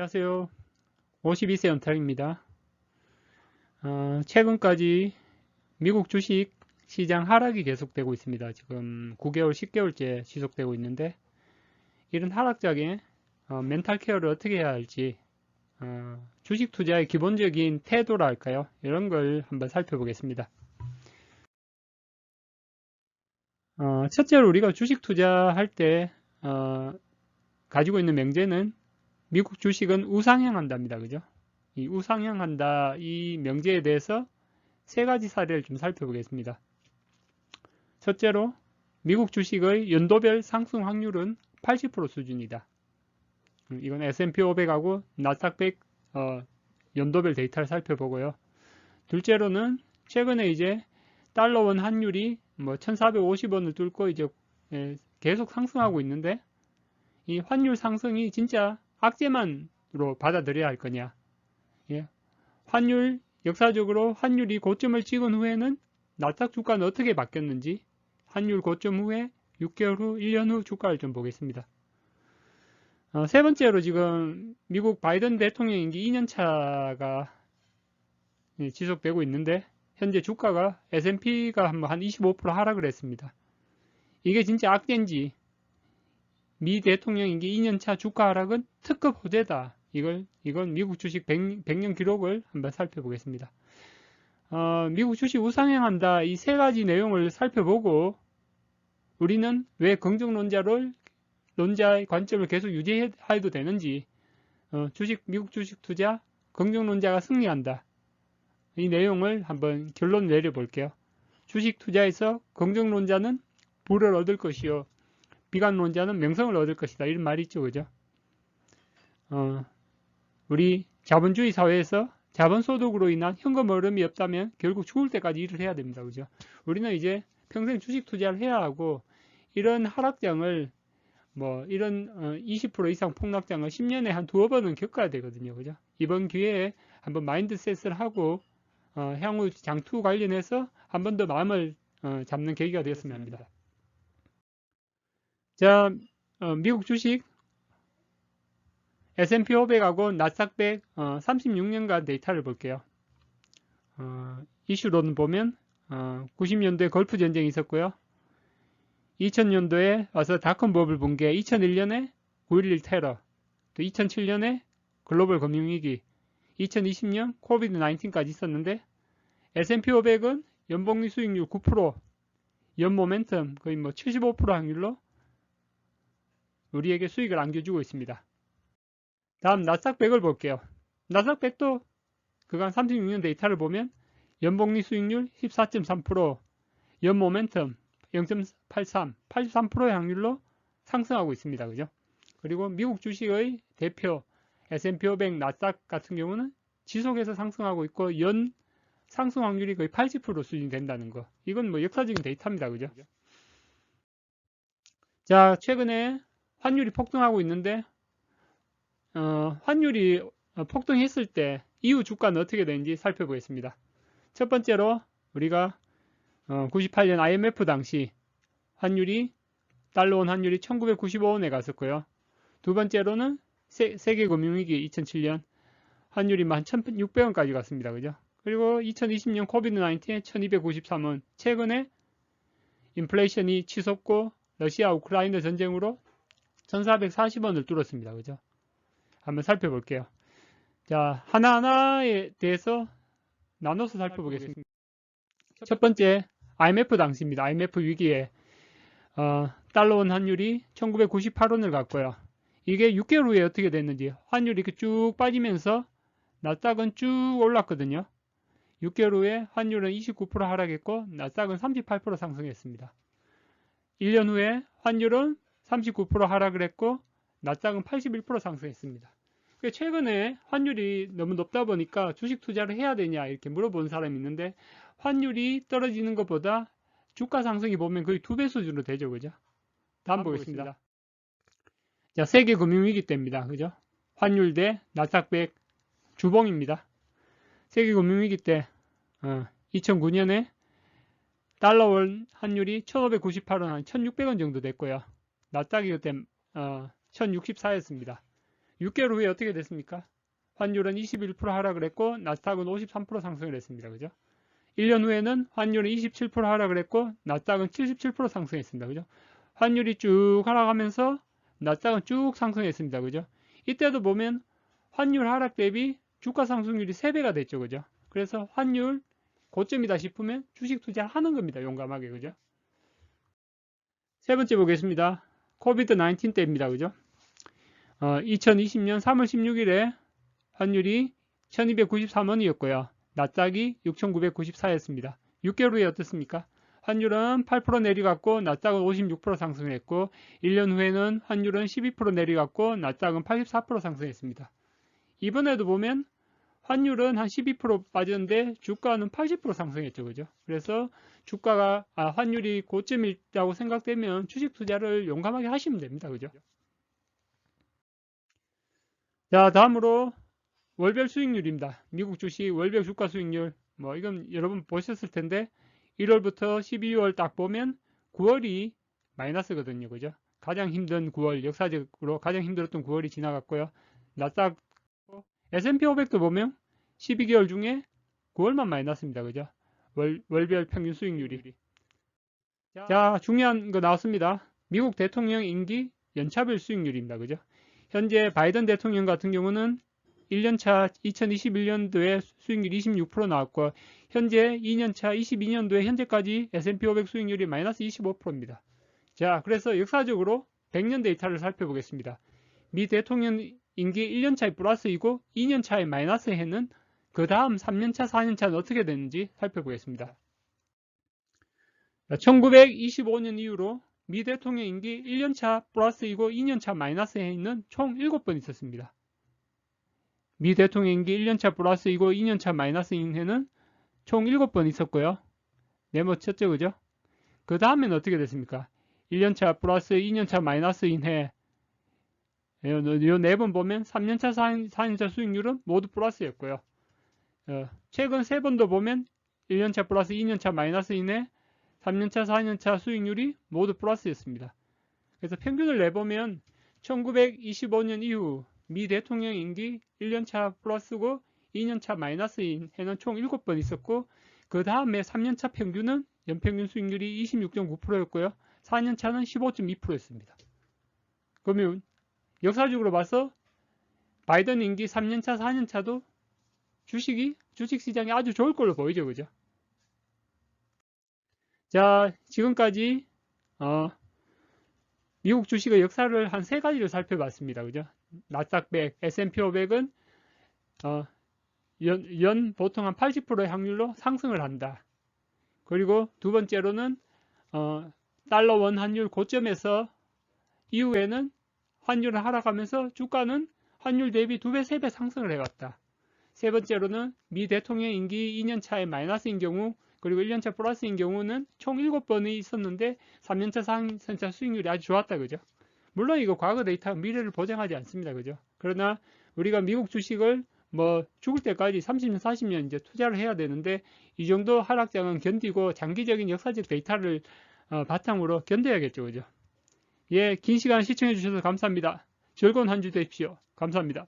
안녕하세요. 52세 연탁입니다. 최근까지 미국 주식 시장 하락이 계속되고 있습니다. 지금 9개월, 10개월째 지속되고 있는데 이런 하락장에 멘탈 케어를 어떻게 해야 할지 주식 투자의 기본적인 태도라 할까요? 이런 걸 한번 살펴보겠습니다. 첫째로 우리가 주식 투자할 때 가지고 있는 명제는 미국 주식은 우상향한답니다. 그죠? 이 우상향한다 이 명제에 대해서 세 가지 사례를 좀 살펴보겠습니다. 첫째로 미국 주식의 연도별 상승 확률은 80% 수준이다. 이건 S&P 500하고 나스닥 100 연도별 데이터를 살펴보고요. 둘째로는 최근에 이제 달러원 환율이 1,450원을 뚫고 이제 계속 상승하고 있는데 이 환율 상승이 진짜 악재만으로 받아들여야 할 거냐? 역사적으로 환율이 고점을 찍은 후에는 나스닥 주가는 어떻게 바뀌었는지 환율 고점 후에 6개월 후, 1년 후 주가를 좀 보겠습니다. 세 번째로 지금 미국 바이든 대통령 임기 2년차가 지속되고 있는데 현재 주가가 S&P가 한 25% 하락을 했습니다. 이게 진짜 악재인지 미 대통령 임기 2년차 주가 하락은 특급 호재다. 이건 미국 주식 100년 기록을 한번 살펴보겠습니다. 미국 주식 우상향한다. 이 세 가지 내용을 살펴보고 우리는 왜 긍정론자의 관점을 계속 유지해도 되는지 미국 주식 투자 긍정론자가 승리한다. 이 내용을 한번 결론 내려볼게요. 주식 투자에서 긍정론자는 부를 얻을 것이요. 비관론자는 명성을 얻을 것이다. 이런 말이 있죠. 그죠? 우리 자본주의 사회에서 자본소득으로 인한 현금 흐름이 없다면 결국 죽을 때까지 일을 해야 됩니다. 그죠? 우리는 이제 평생 주식 투자를 해야 하고 이런 하락장을 이런 20% 이상 폭락장을 10년에 한 두어 번은 겪어야 되거든요. 그죠? 이번 기회에 한번 마인드셋을 하고 향후 장투 관련해서 한 번 더 마음을 잡는 계기가 되었으면 합니다. 자, 미국 주식 S&P 500하고 나스닥 100 36년간 데이터를 볼게요. 이슈로는 보면 90년도에 걸프 전쟁이 있었고요. 2000년도에 와서 닷컴 버블 붕괴, 2001년에 9.11 테러, 또 2007년에 글로벌 금융위기, 2020년 코비드 19까지 있었는데 S&P 500은 연복리 수익률 9%, 연 모멘텀 거의 75% 확률로 우리에게 수익을 안겨주고 있습니다. 다음 나스닥 100을 볼게요. 나스닥 100도 그간 36년 데이터를 보면 연복리 수익률 14.3%, 연 모멘텀 0.83, 83%의 확률로 상승하고 있습니다. 그죠? 그리고 미국 주식의 대표 S&P 500 나스닥 같은 경우는 지속해서 상승하고 있고 연 상승 확률이 거의 80% 수준이 된다는 거. 이건 역사적인 데이터입니다. 그죠? 자, 최근에 환율이 폭등하고 있는데 환율이 폭등했을 때 이후 주가는 어떻게 되는지 살펴보겠습니다. 첫 번째로 우리가 98년 IMF 당시 환율이 달러원 환율이 1995원에 갔었고요. 두 번째로는 세계금융위기 2007년 환율이 1,600원까지 갔습니다. 그죠? 그리고 2020년 코비드 19에 1293원. 최근에 인플레이션이 치솟고 러시아 우크라이나 전쟁으로 1440원을 뚫었습니다. 그죠? 한번 살펴볼게요. 자, 하나하나에 대해서 나눠서 살펴보겠습니다. 첫 번째, IMF 당시입니다. IMF 위기에 달러원 환율이 1998원을 갔고요. 이게 6개월 후에 어떻게 됐는지 환율이 이렇게 쭉 빠지면서 나스닥은 쭉 올랐거든요. 6개월 후에 환율은 29% 하락했고 나스닥은 38% 상승했습니다. 1년 후에 환율은 39% 하락을 했고 나스닥은 81% 상승했습니다. 최근에 환율이 너무 높다 보니까 주식 투자를 해야 되냐 이렇게 물어보는 사람이 있는데 환율이 떨어지는 것보다 주가 상승이 보면 거의 2배 수준으로 되죠. 그죠? 다음 보겠습니다. 자, 세계 금융위기 때입니다. 그죠? 환율 대 나스닥 100 주봉입니다. 세계 금융위기 때 2009년에 달러원 환율이 1,598원, 한 1,600원 정도 됐고요. 나스닥이 그때 1,064였습니다. 6개월 후에 어떻게 됐습니까? 환율은 21% 하락을 했고 나스닥은 53% 상승을 했습니다. 그죠? 1년 후에는 환율은 27% 하락을 했고 나스닥은 77% 상승했습니다. 그죠? 환율이 쭉 하락하면서 나스닥은 쭉 상승했습니다. 그죠? 이때도 보면 환율 하락 대비 주가 상승률이 3배가 됐죠. 그죠? 그래서 환율 고점이다 싶으면 주식 투자하는 겁니다. 용감하게. 그죠? 세 번째 보겠습니다. 코비드 19 때입니다. 그죠? 2020년 3월 16일에 환율이 1293원이었고요. 나스닥이 6994였습니다. 6개월 후에 어떻습니까? 환율은 8% 내려갔고 나스닥은 56% 상승했고 1년 후에는 환율은 12% 내려갔고 나스닥은 84% 상승했습니다. 이번에도 보면 환율은 한 12% 빠졌는데 주가는 80% 상승했죠. 그죠? 그래서 주가가 환율이 고점이라고 생각되면 주식 투자를 용감하게 하시면 됩니다. 그죠? 자, 다음으로 월별 수익률입니다. 미국 주식 월별 주가 수익률. 이건 여러분 보셨을 텐데 1월부터 12월 딱 보면 9월이 마이너스거든요. 그죠? 가장 힘든 9월, 역사적으로 가장 힘들었던 9월이 지나갔고요. 나스닥 S&P 500도 보면 12개월 중에 9월만 마이너스입니다. 그죠? 월별 평균 수익률이. 자, 중요한 거 나왔습니다. 미국 대통령 임기 연차별 수익률입니다. 그죠? 현재 바이든 대통령 같은 경우는 1년차 2021년도에 수익률 26% 나왔고 현재 2년차 22년도에 현재까지 S&P 500 수익률이 마이너스 25%입니다. 자, 그래서 역사적으로 100년 데이터를 살펴보겠습니다. 미 대통령 임기 1년차에 플러스이고 2년차에 마이너스 해는 그 다음 3년차, 4년차는 어떻게 되는지 살펴보겠습니다. 1925년 이후로 미 대통령 임기 1년차 플러스이고 2년차 마이너스 해는 총 7번 있었습니다. 미 대통령 임기 1년차 플러스이고 2년차 마이너스인 해는 총 7번 있었고요. 네모 쳤죠, 그죠? 그 다음에는 어떻게 됐습니까? 1년차 플러스 2년차 마이너스인 해, 이 4번 보면 3년차, 4년차 수익률은 모두 플러스였고요. 최근 3번도 보면 1년차 플러스 2년차 마이너스인 해, 3년차, 4년차 수익률이 모두 플러스였습니다. 그래서 평균을 내보면 1925년 이후 미 대통령 임기 1년차 플러스고 2년차 마이너스인 해는 총 7번 있었고 그 다음에 3년차 평균은 연평균 수익률이 26.9%였고요. 4년차는 15.2%였습니다. 그러면 역사적으로 봐서 바이든 임기 3년차, 4년차도 주식시장이 아주 좋을 걸로 보이죠. 그죠? 자, 지금까지 미국 주식의 역사를 한 3가지를 살펴봤습니다. 그죠? 나스닥 100, S&P 500은 연 보통 한 80%의 확률로 상승을 한다. 그리고 두 번째로는 달러 원 환율 고점에서 이후에는 환율을 하락하면서 주가는 환율 대비 2배, 3배 상승을 해왔다. 세 번째로는 미 대통령 임기 2년차에 마이너스인 경우 그리고 1년차 플러스인 경우는 총 7번이 있었는데 3년차, 4년차 수익률이 아주 좋았다. 그죠? 물론 이거 과거 데이터가 미래를 보장하지 않습니다. 그죠? 그러나 우리가 미국 주식을 죽을 때까지 30년, 40년 이제 투자를 해야 되는데 이 정도 하락장은 견디고 장기적인 역사적 데이터를 바탕으로 견뎌야겠죠. 그죠? 예, 긴 시간 시청해 주셔서 감사합니다. 즐거운 한 주 되십시오. 감사합니다.